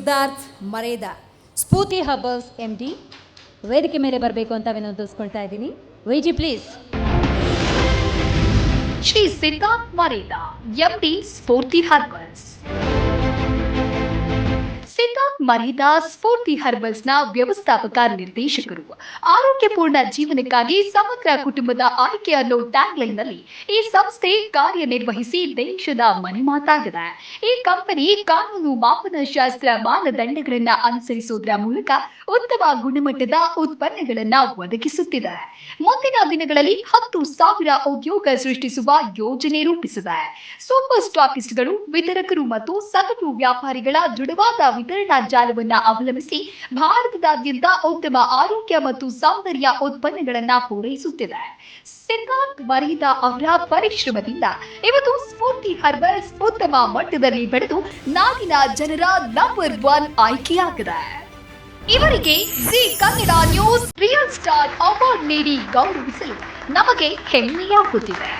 Siddharth Mareda. Spoorthi herbals MD ವೇದಿಕೆ ಮೇಲೆ ಬರಬೇಕು ಅಂತ ವಿನಂತಿಸ್ಕೊಳ್ತಾ ಇದ್ದೀನಿ. YG please. Shri Siddharth Mareda MD Spoorthi herbals. Siddharth Mareda Spoorthi ಹರ್ಬಲ್ಸ್ನ ವ್ಯವಸ್ಥಾಪಕ ನಿರ್ದೇಶಕರು. ಆರೋಗ್ಯಪೂರ್ಣ ಜೀವನಕ್ಕಾಗಿ ಸಮಗ್ರ ಕುಟುಂಬದ ಆಯ್ಕೆ ಅನ್ನೋ ಟ್ಯಾಗ್ಲೈನ್ನಲ್ಲಿ ಈ ಸಂಸ್ಥೆ ಕಾರ್ಯನಿರ್ವಹಿಸಿ ದೇಶದ ಮನೆಮಾತಾಗಿದೆ. ಈ ಕಂಪನಿ ಕಾನೂನು ಮಾಪನಶಾಸ್ತ್ರ ಮಾನದಂಡಗಳನ್ನು ಅನುಸರಿಸುವುದರ ಮೂಲಕ ಉತ್ತಮ ಗುಣಮಟ್ಟದ ಉತ್ಪನ್ನಗಳನ್ನು ಒದಗಿಸುತ್ತಿದೆ. ಮುಂದಿನ ದಿನಗಳಲ್ಲಿ 10,000 ಉದ್ಯೋಗ ಸೃಷ್ಟಿಸುವ ಯೋಜನೆ ರೂಪಿಸಿದೆ. ಸೂಪರ್ ಸ್ಟಾಕಿಸ್ಟ್ಗಳು, ವಿತರಕರು ಮತ್ತು ಸಗಟು ವ್ಯಾಪಾರಿಗಳ ದೃಢವಾದ ವಿತರಣಾ ಜಾಲವನ್ನು ಅವಲಂಬಿಸಿ ಭಾರತದಾದ್ಯಂತ ಉತ್ತಮ ಆರೋಗ್ಯ ಮತ್ತು ಸೌಂದರ್ಯ ಉತ್ಪನ್ನಗಳನ್ನು ಪೂರೈಸುತ್ತಿದೆ. ಸಿದ್ಧಾರ್ಥ್ ಮರೇದ ಅವರ ಪರಿಶ್ರಮದಿಂದ ಇವತ್ತು ಸ್ಫೂರ್ತಿ ಹರ್ಬಲ್ಸ್ ಉತ್ತಮ ಮಟ್ಟದಲ್ಲಿ ಬೆಳೆದು ನಾಡಿನ ಜನರ ನಂಬರ್ 1 ಆಯ್ಕೆಯಾಗಿದೆ. ಇವರಿಗೆ G Kannada news real star award ನೀಡಿ ಗೌರವಿಸಲು ನಮಗೆ ಹೆಮ್ಮೆಯಾಗುತ್ತಿದೆ.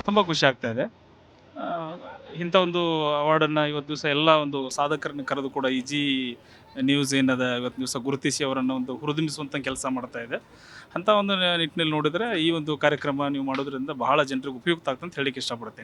ತುಂಬ ಖುಷಿ ಆಗ್ತಾ ಇದೆ. ಇಂಥ ಒಂದು ಅವಾರ್ಡನ್ನು ಇವತ್ತು ದಿವಸ ಎಲ್ಲ ಒಂದು ಸಾಧಕರನ್ನು ಕರೆದು ಕೂಡ ಈ ಜಿ ನ್ಯೂಸ್ ಏನದ ಇವತ್ತು ದಿವಸ ಗುರುತಿಸಿ ಅವರನ್ನು ಒಂದು ಹುರಿದುಂಬಿಸುವಂಥ ಕೆಲಸ ಮಾಡ್ತಾ ಇದೆ. ಅಂಥ ಒಂದು ನಿಟ್ಟಿನಲ್ಲಿ ನೋಡಿದರೆ ಈ ಒಂದು ಕಾರ್ಯಕ್ರಮ ನೀವು ಮಾಡೋದ್ರಿಂದ ಬಹಳ ಜನರಿಗೆ ಉಪಯುಕ್ತ ಆಗ್ತದೆ ಅಂತ ಹೇಳಲಿಕ್ಕೆ ಇಷ್ಟಪಡ್ತೇನೆ.